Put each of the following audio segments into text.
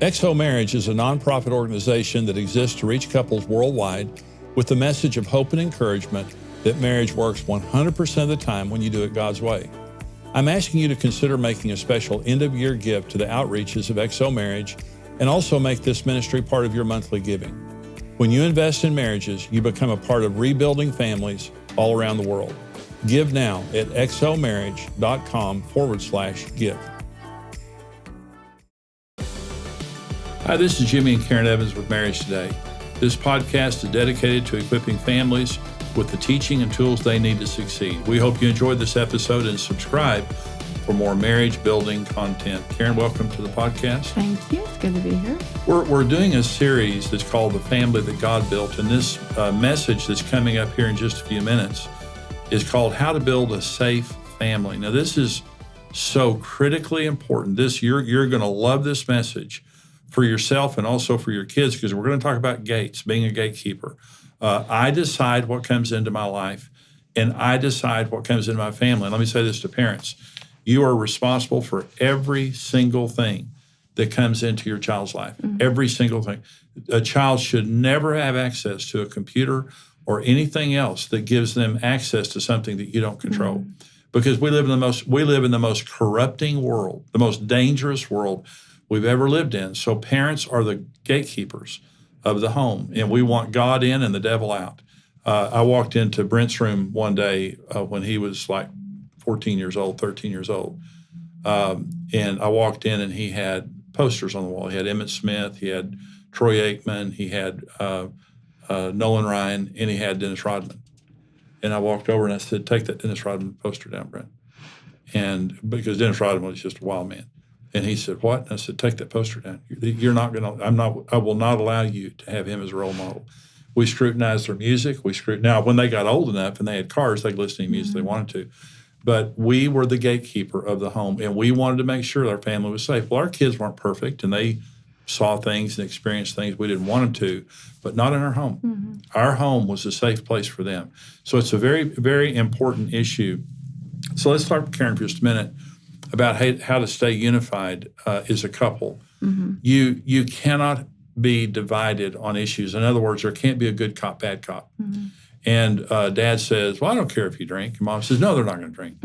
XO Marriage is a nonprofit organization that exists to reach couples worldwide with the message of hope and encouragement that marriage works 100% of the time when you do it God's way. I'm asking you to consider making a special end-of-year gift to the outreaches of XO Marriage and also make this ministry part of your monthly giving. When you invest in marriages, you become a part of rebuilding families all around the world. Give now at xomarriage.com/give. Hi, this is Jimmy and Karen Evans with Marriage Today. This podcast is dedicated to equipping families with the teaching and tools they need to succeed. We hope you enjoyed this episode and subscribe for more marriage-building content. Karen, welcome to the podcast. Thank you. It's good to be here. We're doing a series that's called The Family That God Built, and this message that's coming up here in just a few minutes is called How to Build a Safe Family. Now, this is so critically important. You're going to love this message for yourself and also for your kids, because we're going to talk about gates, being a gatekeeper. I decide what comes into my life, and I decide what comes into my family. And let me say this to parents. You are responsible for every single thing that comes into your child's life, every single thing. A child should never have access to a computer or anything else that gives them access to something that you don't control. Because we live in the most corrupting world, the most dangerous world we've ever lived in. So parents are the gatekeepers of the home, and we want God in and the devil out. I walked into Brent's room one day when he was like 14 years old, 13 years old, and I walked in and he had posters on the wall. He had Emmett Smith, he had Troy Aikman, he had Nolan Ryan, and he had Dennis Rodman. And I walked over and I said, "Take that Dennis Rodman poster down, Brent." And because Dennis Rodman was just a wild man. And he said, "What?" And I said, "Take that poster down. You're not going to, I will not allow you to have him as a role model." We scrutinized their music. Now, when they got old enough and they had cars, they could listen to any music they wanted to. But we were the gatekeeper of the home, and we wanted to make sure our family was safe. Well, our kids weren't perfect, and they saw things and experienced things we didn't want them to, but not in our home. Our home was a safe place for them. So it's a very, very important issue. So let's talk, Karen, for just a minute about how to stay unified as a couple. You cannot be divided on issues. In other words, there can't be a good cop, bad cop. And Dad says, "Well, I don't care if you drink." And Mom says, "No, they're not going to drink."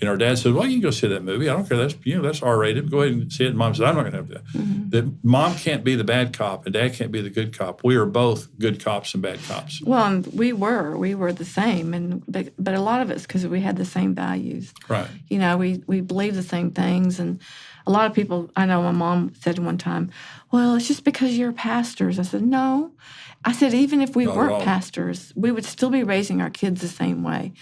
Dad says, "Well, you can go see that movie. I don't care. That's R-rated. Go ahead and see it." And Mom says, "I'm not going to have that." That Mom can't be the bad cop and Dad can't be the good cop. We are both good cops and bad cops. Well, and we were the same, but a lot of it's because we had the same values. Right. We believe the same things, and a lot of people. I know my mom said one time, "Well, it's just because you're pastors." I said, "No." I said, even if we weren't pastors, we would still be raising our kids the same way,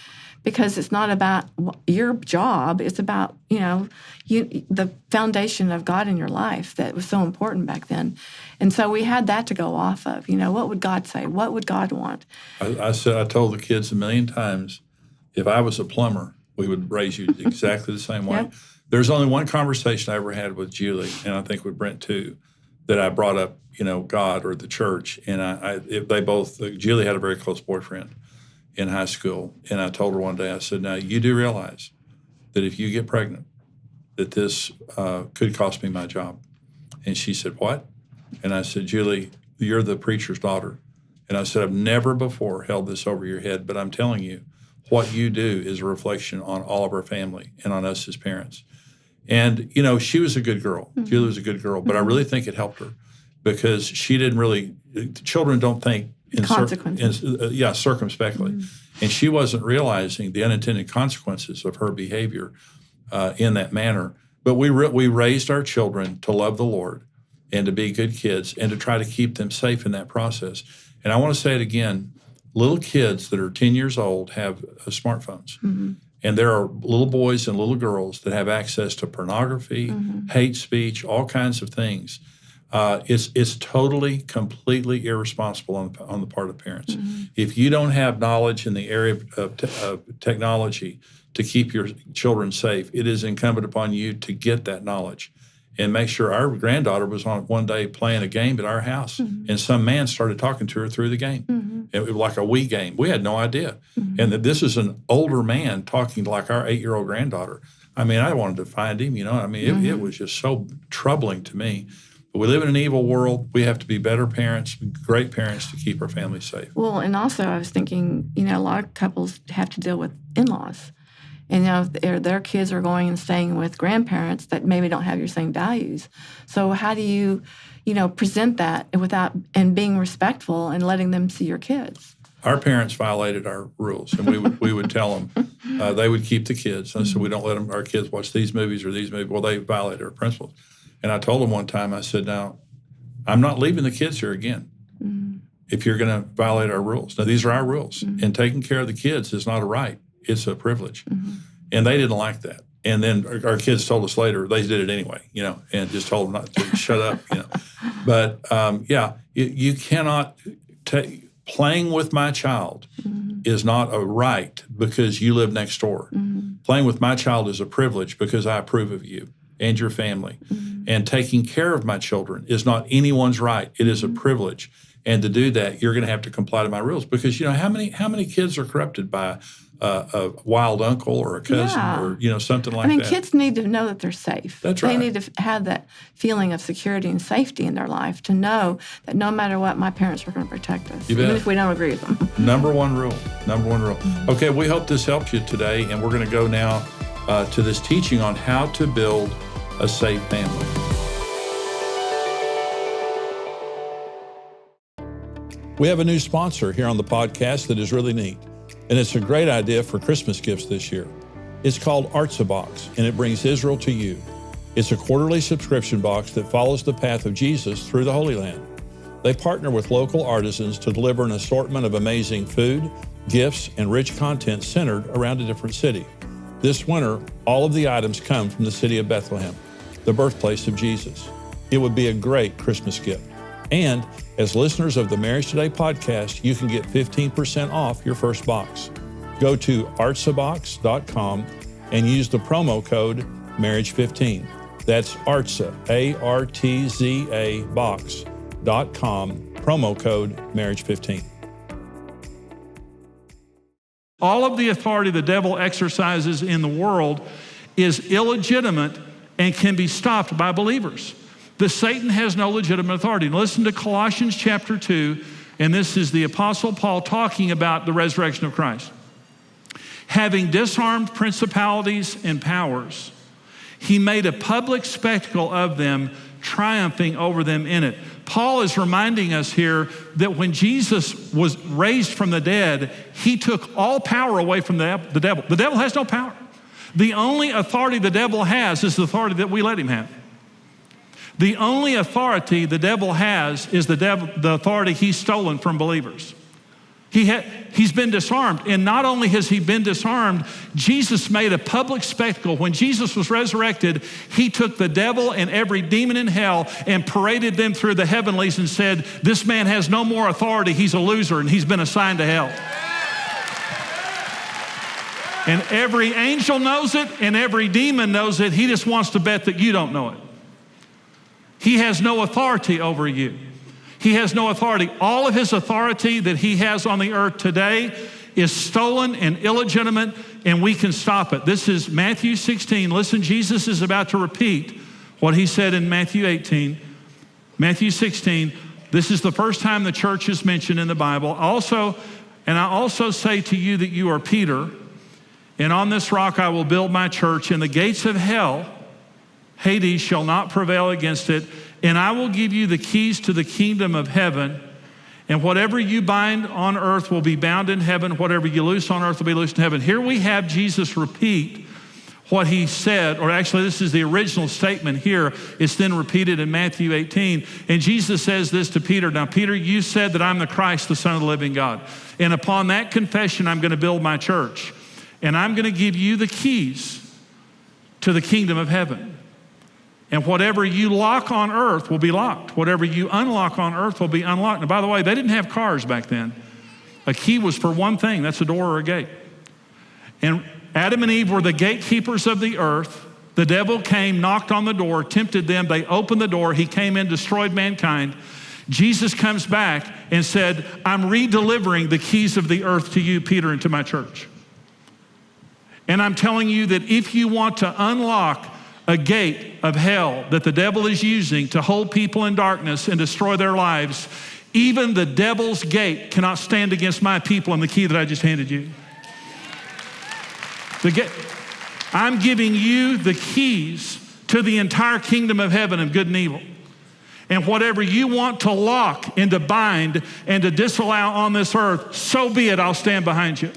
because it's not about your job. It's about, the foundation of God in your life that was so important back then. And so we had that to go off of. What would God say? What would God want? I told the kids a million times, if I was a plumber, we would raise you exactly the same way. Yep. There's only one conversation I ever had with Julie, and I think with Brent too, that I brought up, God or the church. And Julie had a very close boyfriend in high school. And I told her one day, I said, "Now, you do realize that if you get pregnant, that this could cost me my job." And she said, "What?" And I said, "Julie, you're the preacher's daughter." And I said, "I've never before held this over your head, but I'm telling you, what you do is a reflection on all of our family and on us as parents." And, she was a good girl. Julie was a good girl, but I really think it helped her, because she didn't really, children don't think circumspectly. And she wasn't realizing the unintended consequences of her behavior in that manner. But we raised our children to love the Lord and to be good kids and to try to keep them safe in that process. And I want to say it again, little kids that are 10 years old have smartphones. And there are little boys and little girls that have access to pornography, hate speech, all kinds of things. It's totally, completely irresponsible on the part of parents. If you don't have knowledge in the area of technology to keep your children safe, it is incumbent upon you to get that knowledge and make sure. Our granddaughter was on one day playing a game at our house, and some man started talking to her through the game. It was like a Wii game. We had no idea. And that this is an older man talking like our 8-year-old granddaughter. I mean, I wanted to find him, It was just so troubling to me. But we live in an evil world. We have to be better parents, great parents to keep our families safe. Well, and also I was thinking, a lot of couples have to deal with in-laws. And, if their kids are going and staying with grandparents that maybe don't have your same values. So how do you, present that and being respectful and letting them see your kids? Our parents violated our rules, and we would tell them they would keep the kids. And so we don't let our kids watch these movies or these movies. Well, they violated our principles. And I told them one time, I said, now, I'm not leaving the kids here again if you're going to violate our rules. Now, these are our rules, and taking care of the kids is not a right. It's a privilege. And they didn't like that. And then our kids told us later they did it anyway, and just told them not to shut up, But, you cannot playing with my child is not a right because you live next door. Playing with my child is a privilege because I approve of you and your family. And taking care of my children is not anyone's right. It is a privilege. And to do that, you're going to have to comply to my rules because, how many kids are corrupted by a wild uncle or a cousin or, something like that? Kids need to know that they're safe. That's right. They need to have that feeling of security and safety in their life to know that no matter what, my parents are going to protect us, even if we don't agree with them. Number one rule. Okay, we hope this helped you today, and we're going to go now to this teaching on how to build a safe family. We have a new sponsor here on the podcast that is really neat, and it's a great idea for Christmas gifts this year. It's called Artsa Box, and it brings Israel to you. It's a quarterly subscription box that follows the path of Jesus through the Holy Land. They partner with local artisans to deliver an assortment of amazing food, gifts, and rich content centered around a different city. This winter, all of the items come from the city of Bethlehem, the birthplace of Jesus. It would be a great Christmas gift. And as listeners of the Marriage Today podcast, you can get 15% off your first box. Go to artsabox.com and use the promo code MARRIAGE15. That's Artza, A-R-T-Z-A box.com, promo code MARRIAGE15. All of the authority the devil exercises in the world is illegitimate and can be stopped by believers. Satan has no legitimate authority. Listen to Colossians chapter 2, and this is the Apostle Paul talking about the resurrection of Christ. Having disarmed principalities and powers, he made a public spectacle of them, triumphing over them in it. Paul is reminding us here that when Jesus was raised from the dead, he took all power away from the devil. The devil has no power. The only authority the devil has is the authority that we let him have. The only authority the devil has is the authority he's stolen from believers. He's been disarmed. And not only has he been disarmed, Jesus made a public spectacle. When Jesus was resurrected, he took the devil and every demon in hell and paraded them through the heavenlies and said, this man has no more authority. He's a loser and he's been assigned to hell. And every angel knows it and every demon knows it. He just wants to bet that you don't know it. He has no authority over you. He has no authority. All of his authority that he has on the earth today is stolen and illegitimate, and we can stop it. This is Matthew 16. Listen, Jesus is about to repeat what he said in Matthew 18. Matthew 16, this is the first time the church is mentioned in the Bible. I also say to you that you are Peter, and on this rock I will build my church, and the gates of hell, Hades, shall not prevail against it. And I will give you the keys to the kingdom of heaven. And whatever you bind on earth will be bound in heaven. Whatever you loose on earth will be loosed in heaven. Here we have Jesus repeat what he said, or actually this is the original statement here. It's then repeated in Matthew 18. And Jesus says this to Peter. Now, Peter, you said that I'm the Christ, the Son of the living God. And upon that confession, I'm going to build my church. And I'm going to give you the keys to the kingdom of heaven. And whatever you lock on earth will be locked. Whatever you unlock on earth will be unlocked. And by the way, they didn't have cars back then. A key was for one thing. That's a door or a gate. And Adam and Eve were the gatekeepers of the earth. The devil came, knocked on the door, tempted them. They opened the door. He came in, destroyed mankind. Jesus comes back and said, I'm redelivering the keys of the earth to you, Peter, and to my church. And I'm telling you that if you want to unlock a gate of hell that the devil is using to hold people in darkness and destroy their lives, even the devil's gate cannot stand against my people and the key that I just handed you. I'm giving you the keys to the entire kingdom of heaven of good and evil. And whatever you want to lock and to bind and to disallow on this earth, so be it, I'll stand behind you.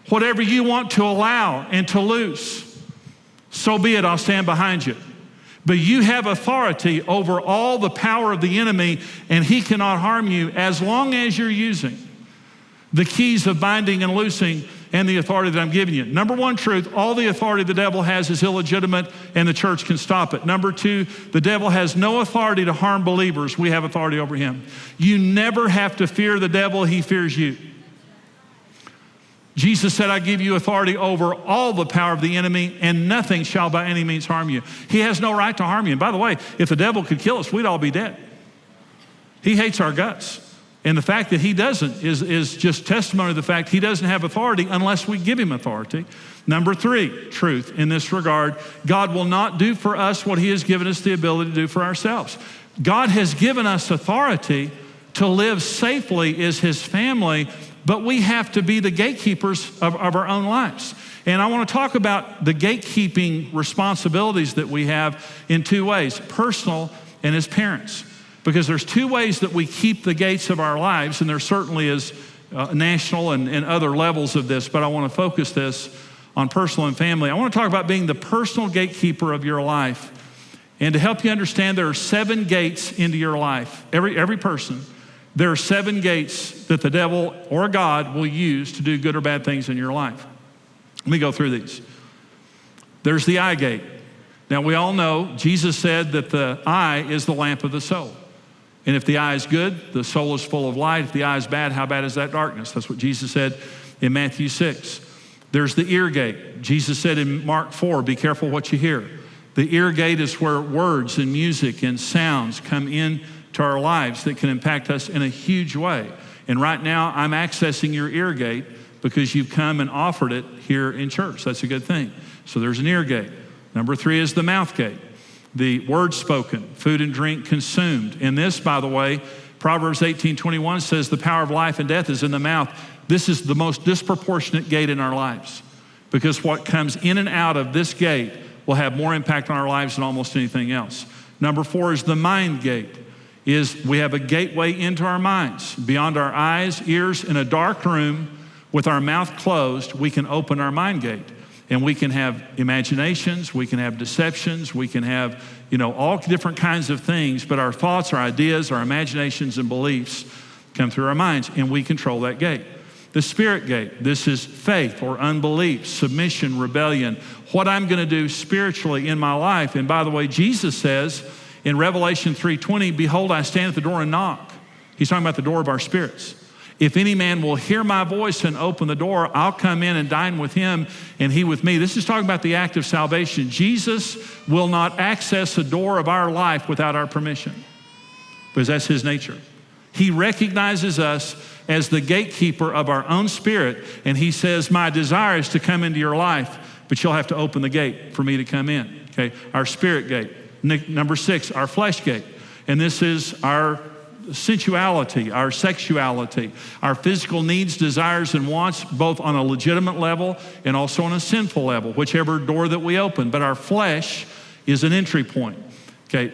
Whatever you want to allow and to loose, so be it, I'll stand behind you. But you have authority over all the power of the enemy, and he cannot harm you as long as you're using the keys of binding and loosing and the authority that I'm giving you. Number one truth, all the authority the devil has is illegitimate and the church can stop it. Number two, the devil has no authority to harm believers. We have authority over him. You never have to fear the devil, he fears you. Jesus said, I give you authority over all the power of the enemy, and nothing shall by any means harm you. He has no right to harm you. And by the way, if the devil could kill us, we'd all be dead. He hates our guts. And the fact that he doesn't is just testimony to the fact he doesn't have authority unless we give him authority. Number three, truth in this regard, God will not do for us what he has given us the ability to do for ourselves. God has given us authority to live safely as his family, but we have to be the gatekeepers of our own lives. And I want to talk about the gatekeeping responsibilities that we have in two ways, personal and as parents. Because there's two ways that we keep the gates of our lives, and there certainly is national and other levels of this, but I want to focus this on personal and family. I want to talk about being the personal gatekeeper of your life. And to help you understand, there are 7 gates into your life. Every person, there are 7 gates that the devil or God will use to do good or bad things in your life. Let me go through these. There's the eye gate. Now, we all know Jesus said that the eye is the lamp of the soul. And if the eye is good, the soul is full of light. If the eye is bad, how bad is that darkness? That's what Jesus said in Matthew 6. There's the ear gate. Jesus said in Mark 4, be careful what you hear. The ear gate is where words and music and sounds come into our lives that can impact us in a huge way. And right now, I'm accessing your ear gate because you've come and offered it here in church. That's a good thing. So there's an ear gate. Number 3 is the mouth gate. The word spoken, food and drink consumed. And this, by the way, Proverbs 18:21 says the power of life and death is in the mouth. This is the most disproportionate gate in our lives because what comes in and out of this gate will have more impact on our lives than almost anything else. Number 4 is the mind gate. We have a gateway into our minds. Beyond our eyes, ears, in a dark room with our mouth closed, we can open our mind gate. And we can have imaginations, we can have deceptions, we can have, all different kinds of things, but our thoughts, our ideas, our imaginations and beliefs come through our minds, and we control that gate. The spirit gate, this is faith or unbelief, submission, rebellion, what I'm gonna do spiritually in my life. And by the way, Jesus says in Revelation 3:20, behold, I stand at the door and knock. He's talking about the door of our spirits. If any man will hear my voice and open the door, I'll come in and dine with him and he with me. This is talking about the act of salvation. Jesus will not access the door of our life without our permission because that's his nature. He recognizes us as the gatekeeper of our own spirit, and he says, my desire is to come into your life, but you'll have to open the gate for me to come in. Okay, our spirit gate. Number 6, our flesh gate. And this is our sensuality, our sexuality, our physical needs, desires, and wants, both on a legitimate level and also on a sinful level, whichever door that we open. But our flesh is an entry point. Okay,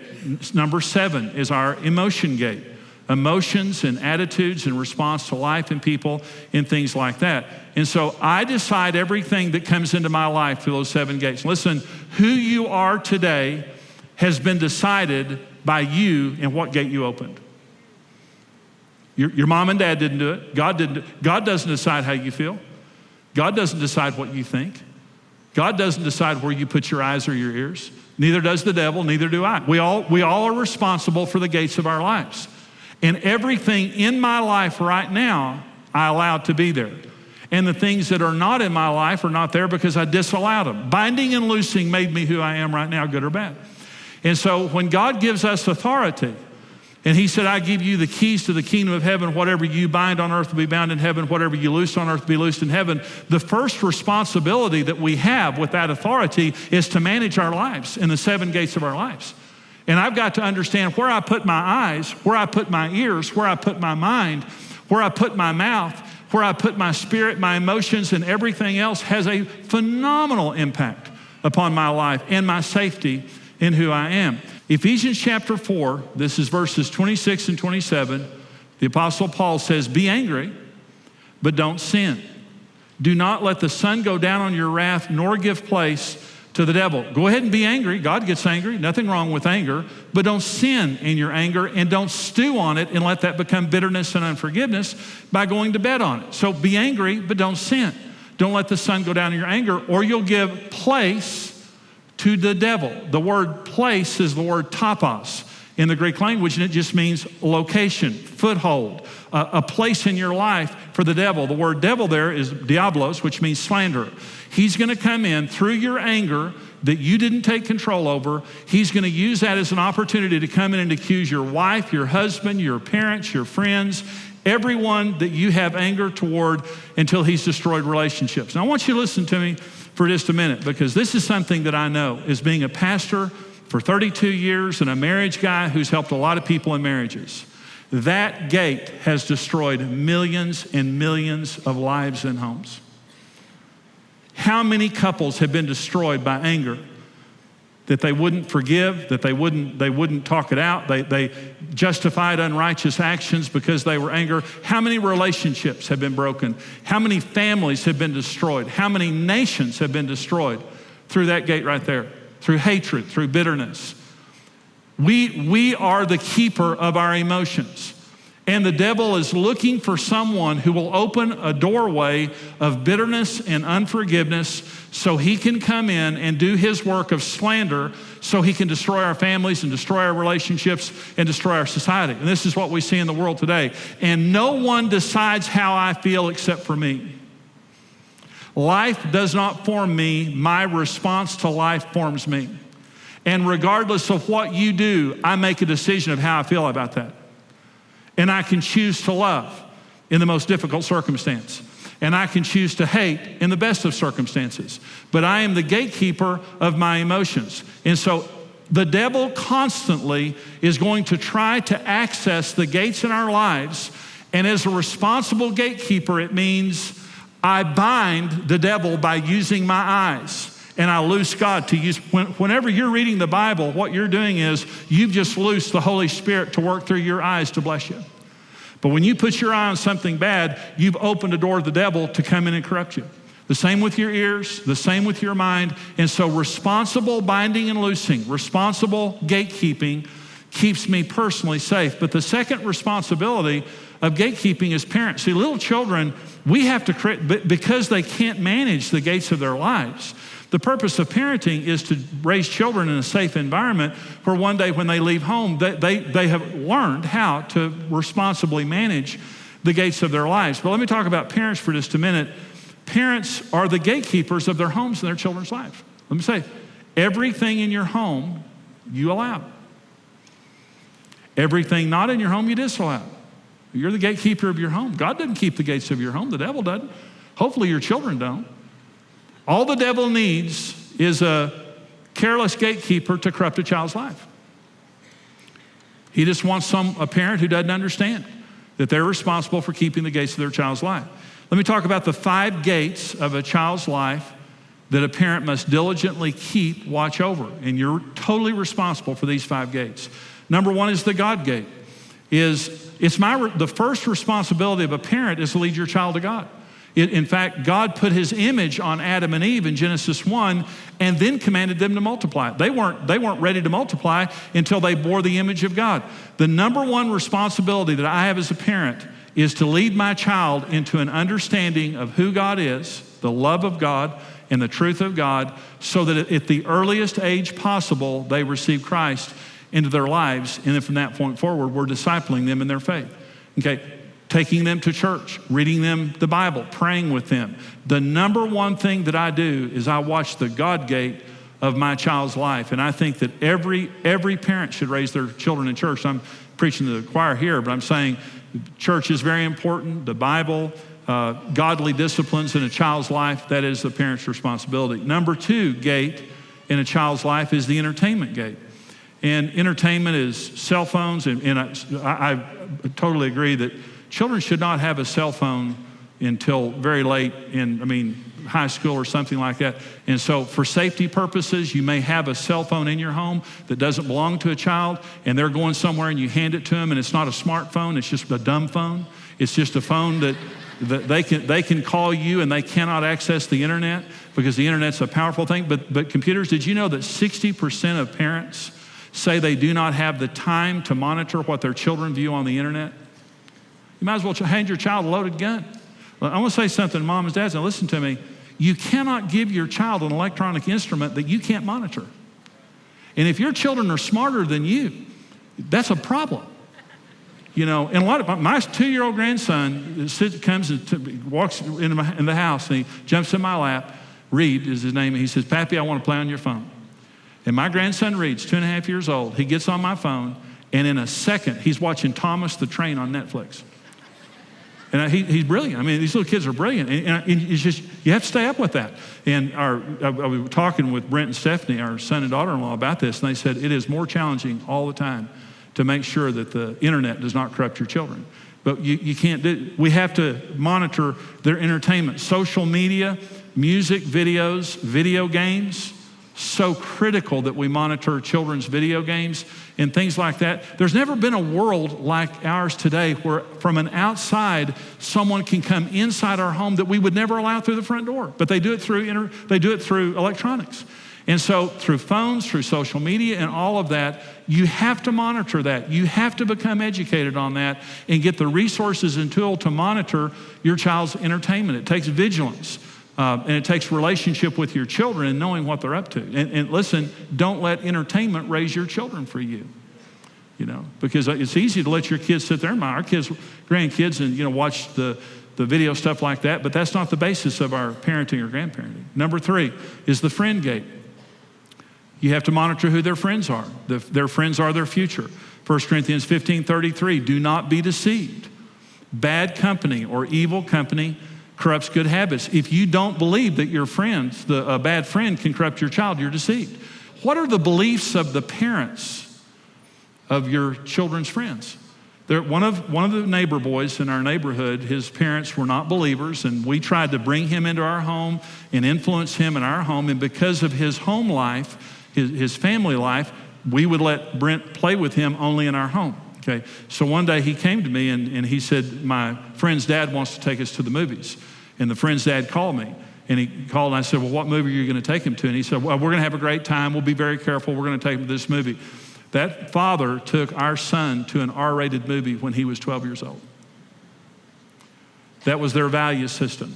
number 7 is our emotion gate. Emotions and attitudes in response to life and people and things like that. And so I decide everything that comes into my life through those 7 gates. Listen, who you are today has been decided by you and what gate you opened. Your mom and dad didn't do it. God didn't. God doesn't decide how you feel. God doesn't decide what you think. God doesn't decide where you put your eyes or your ears. Neither does the devil, neither do I. We all are responsible for the gates of our lives. And everything in my life right now, I allow to be there. And the things that are not in my life are not there because I disallowed them. Binding and loosing made me who I am right now, good or bad. And so when God gives us authority, And he said, I give you the keys to the kingdom of heaven. Whatever you bind on earth will be bound in heaven. Whatever you loose on earth will be loosed in heaven. The first responsibility that we have with that authority is to manage our lives in the 7 gates of our lives. And I've got to understand where I put my eyes, where I put my ears, where I put my mind, where I put my mouth, where I put my spirit, my emotions, and everything else has a phenomenal impact upon my life and my safety in who I am. Ephesians chapter 4, this is verses 26 and 27. The Apostle Paul says, be angry, but don't sin. Do not let the sun go down on your wrath, nor give place to the devil. Go ahead and be angry. God gets angry. Nothing wrong with anger. But don't sin in your anger, and don't stew on it and let that become bitterness and unforgiveness by going to bed on it. So be angry, but don't sin. Don't let the sun go down in your anger, or you'll give place to the devil. The word place is the word topos in the Greek language, and it just means location, foothold, a place in your life for the devil. The word devil there is diablos, which means slanderer. He's going to come in through your anger that you didn't take control over. He's going to use that as an opportunity to come in and accuse your wife, your husband, your parents, your friends, everyone that you have anger toward, until he's destroyed relationships. Now I want you to listen to me for just a minute, because this is something that I know as being a pastor for 32 years and a marriage guy who's helped a lot of people in marriages. That gate has destroyed millions and millions of lives and homes. How many couples have been destroyed by anger? That they wouldn't forgive, that they wouldn't talk it out. They justified unrighteous actions because they were angry. How many relationships have been broken? How many families have been destroyed? How many nations have been destroyed through that gate right there? Through hatred, through bitterness. We are the keeper of our emotions. And the devil is looking for someone who will open a doorway of bitterness and unforgiveness so he can come in and do his work of slander, so he can destroy our families and destroy our relationships and destroy our society. And this is what we see in the world today. And no one decides how I feel except for me. Life does not form me. My response to life forms me. And regardless of what you do, I make a decision of how I feel about that. And I can choose to love in the most difficult circumstance. And I can choose to hate in the best of circumstances. But I am the gatekeeper of my emotions. And so the devil constantly is going to try to access the gates in our lives. And as a responsible gatekeeper, it means I bind the devil by using my eyes. And I loose God to use. Whenever you're reading the Bible, what you're doing is you've just loosed the Holy Spirit to work through your eyes to bless you. But when you put your eye on something bad, you've opened the door to the devil to come in and corrupt you. The same with your ears, the same with your mind. And so responsible binding and loosing, responsible gatekeeping keeps me personally safe. But the second responsibility of gatekeeping is parents. See, little children, we have to create, because they can't manage the gates of their lives. The purpose of parenting is to raise children in a safe environment where one day when they leave home, they have learned how to responsibly manage the gates of their lives. But let me talk about parents for just a minute. Parents are the gatekeepers of their homes and their children's lives. Let me say, everything in your home, you allow. Everything not in your home, you disallow. You're the gatekeeper of your home. God doesn't keep the gates of your home. The devil doesn't. Hopefully your children don't. All the devil needs is a careless gatekeeper to corrupt a child's life. He just wants a parent who doesn't understand that they're responsible for keeping the gates of their child's life. Let me talk about the 5 gates of a child's life that a parent must diligently keep watch over. And you're totally responsible for these 5 gates. Number 1 is the God gate. The first responsibility of a parent is to lead your child to God. In fact, God put his image on Adam and Eve in Genesis 1 and then commanded them to multiply. They weren't ready to multiply until they bore the image of God. The number 1 responsibility that I have as a parent is to lead my child into an understanding of who God is, the love of God, and the truth of God, so that at the earliest age possible, they receive Christ into their lives. And then from that point forward, we're discipling them in their faith. Okay. Taking them to church, reading them the Bible, praying with them. The number 1 thing that I do is I watch the God gate of my child's life. And I think that every parent should raise their children in church. I'm preaching to the choir here, but I'm saying church is very important. The Bible, godly disciplines in a child's life, that is the parent's responsibility. Number 2 gate in a child's life is the entertainment gate. And entertainment is cell phones, and I totally agree that children should not have a cell phone until very late in, high school or something like that. And so for safety purposes, you may have a cell phone in your home that doesn't belong to a child, and they're going somewhere and you hand it to them, and it's not a smartphone, it's just a dumb phone. It's just a phone that they can call you and they cannot access the internet because the internet's a powerful thing. But computers, did you know that 60% of parents say they do not have the time to monitor what their children view on the internet? You might as well hand your child a loaded gun. I want to say something to moms and dads, and listen to me. You cannot give your child an electronic instrument that you can't monitor. And if your children are smarter than you, that's a problem. And a lot of my 2-year-old grandson comes and walks in the house, and he jumps in my lap. Reed is his name. And he says, "Pappy, I want to play on your phone." And my grandson Reed's 2.5 years old. He gets on my phone, and in a second, he's watching Thomas the Train on Netflix. And he's brilliant. These little kids are brilliant. And it's just, you have to stay up with that. And I was talking with Brent and Stephanie, our son and daughter-in-law, about this, and they said it is more challenging all the time to make sure that the internet does not corrupt your children. But you can't do, we have to monitor their entertainment. Social media, music, videos, video games, so critical that we monitor children's video games and things like that. There's never been a world like ours today where from an outside, someone can come inside our home that we would never allow through the front door. But they do it through electronics. And so through phones, through social media and all of that, you have to monitor that. You have to become educated on that and get the resources and tool to monitor your child's entertainment. It takes vigilance. And it takes relationship with your children and knowing what they're up to. And listen, don't let entertainment raise your children for you. Because it's easy to let your kids sit there, our kids, grandkids, and watch the video stuff like that, but that's not the basis of our parenting or grandparenting. Number 3 is the friend gate. You have to monitor who their friends are. Their friends are their future. 1 Corinthians 15:33, do not be deceived. Bad company or evil company corrupts good habits. If you don't believe that your friends, a bad friend can corrupt your child, you're deceived. What are the beliefs of the parents of your children's friends? One of the neighbor boys in our neighborhood, his parents were not believers, and we tried to bring him into our home and influence him in our home. And because of his home life, his family life, we would let Brent play with him only in our home. Okay, so one day he came to me and he said, my friend's dad wants to take us to the movies. And the friend's dad called me. And he called and I said, well, what movie are you going to take him to? And he said, well, we're going to have a great time. We'll be very careful. We're going to take him to this movie. That father took our son to an R-rated movie when he was 12 years old. That was their value system.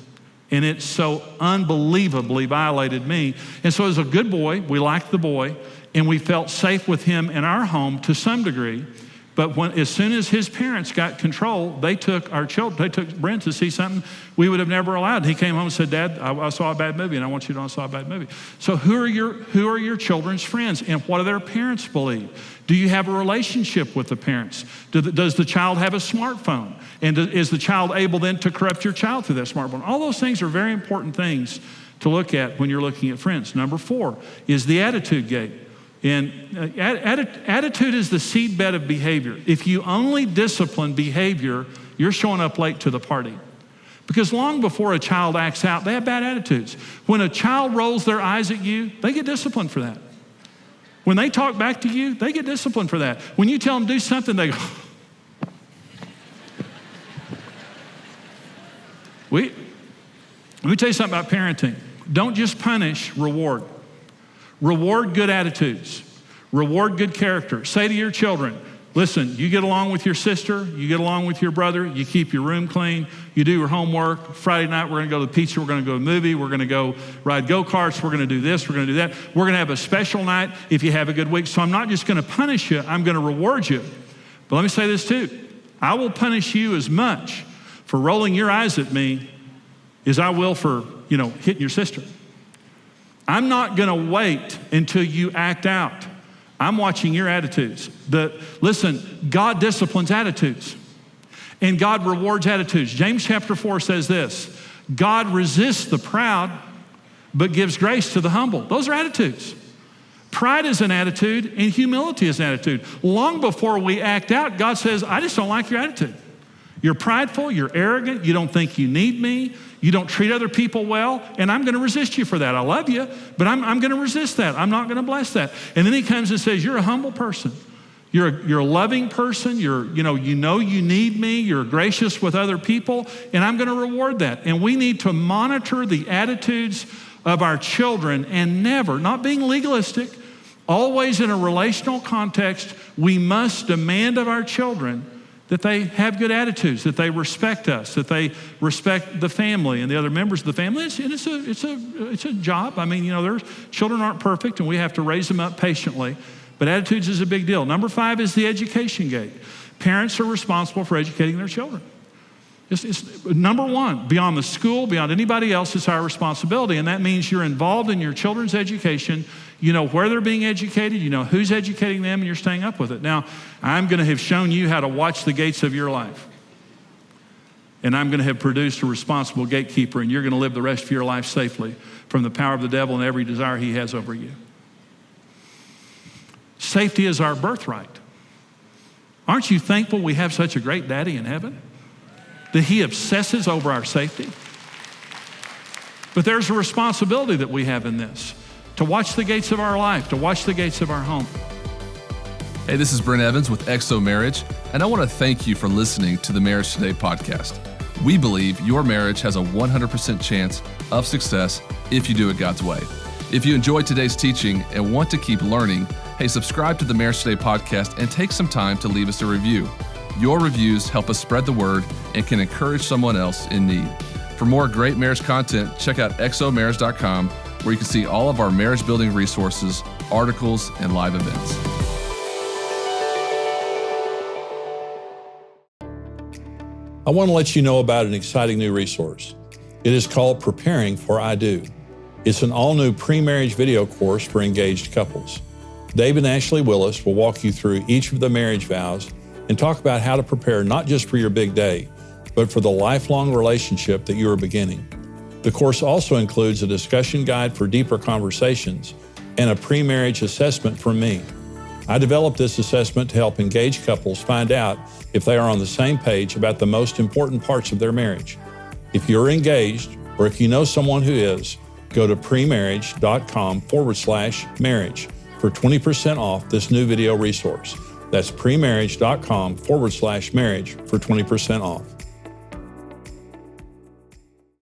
And it so unbelievably violated me. And so as a good boy, we liked the boy, and we felt safe with him in our home to some degree. But as soon as his parents got control, they took Brent to see something we would have never allowed. He came home and said, Dad, I saw a bad movie, and I want you to know I saw a bad movie. So who are your children's friends, and what do their parents believe? Do you have a relationship with the parents? Does the child have a smartphone? And is the child able then to corrupt your child through that smartphone? All those things are very important things to look at when you're looking at friends. Number 4 is the attitude gate. And attitude is the seedbed of behavior. If you only discipline behavior, you're showing up late to the party. Because long before a child acts out, they have bad attitudes. When a child rolls their eyes at you, they get disciplined for that. When they talk back to you, they get disciplined for that. When you tell them to do something, they go, let me tell you something about parenting. Don't just punish, reward. Reward good attitudes. Reward good character. Say to your children, listen, you get along with your sister, you get along with your brother, you keep your room clean, you do your homework. Friday night, we're going to go to the pizza, we're going to go to a movie, we're going to go ride go-karts, we're going to do this, we're going to do that. We're going to have a special night if you have a good week. So I'm not just going to punish you, I'm going to reward you. But let me say this too. I will punish you as much for rolling your eyes at me as I will for, hitting your sister. I'm not going to wait until you act out. I'm watching your attitudes. Listen, God disciplines attitudes, and God rewards attitudes. James chapter 4 says this: God resists the proud, but gives grace to the humble. Those are attitudes. Pride is an attitude, and humility is an attitude. Long before we act out, God says, I just don't like your attitude. You're prideful, you're arrogant, you don't think you need me, you don't treat other people well, and I'm going to resist you for that. I love you, but I'm going to resist that. I'm not going to bless that. And then he comes and says, you're a humble person. You're a loving person. You know you need me. You're gracious with other people, and I'm going to reward that. And we need to monitor the attitudes of our children, and never, not being legalistic, always in a relational context, we must demand of our children that they have good attitudes, that they respect us, that they respect the family and the other members of the family. It's a job. I mean, their children aren't perfect, and we have to raise them up patiently. But attitudes is a big deal. Number 5 is the education gate. Parents are responsible for educating their children. It's number 1, beyond the school, beyond anybody else, it's our responsibility. And that means you're involved in your children's education. You know where they're being educated. You know who's educating them, and you're staying up with it. Now, I'm going to have shown you how to watch the gates of your life. And I'm going to have produced a responsible gatekeeper, and you're going to live the rest of your life safely from the power of the devil and every desire he has over you. Safety is our birthright. Aren't you thankful we have such a great daddy in heaven? That he obsesses over our safety. But there's a responsibility that we have in this, to watch the gates of our life, to watch the gates of our home. Hey, this is Brent Evans with XO Marriage, and I want to thank you for listening to the Marriage Today podcast. We believe your marriage has a 100% chance of success if you do it God's way. If you enjoyed today's teaching and want to keep learning, hey, subscribe to the Marriage Today podcast and take some time to leave us a review. Your reviews help us spread the word and can encourage someone else in need. For more great marriage content, check out xomarriage.com, where you can see all of our marriage building resources, articles, and live events. I want to let you know about an exciting new resource. It is called Preparing for I Do. It's an all-new pre-marriage video course for engaged couples. Dave and Ashley Willis will walk you through each of the marriage vows and talk about how to prepare not just for your big day, but for the lifelong relationship that you are beginning. The course also includes a discussion guide for deeper conversations and a pre-marriage assessment from me. I developed this assessment to help engaged couples find out if they are on the same page about the most important parts of their marriage. If you're engaged, or if you know someone who is, go to premarriage.com/marriage for 20% off this new video resource. That's premarriage.com/marriage for 20% off.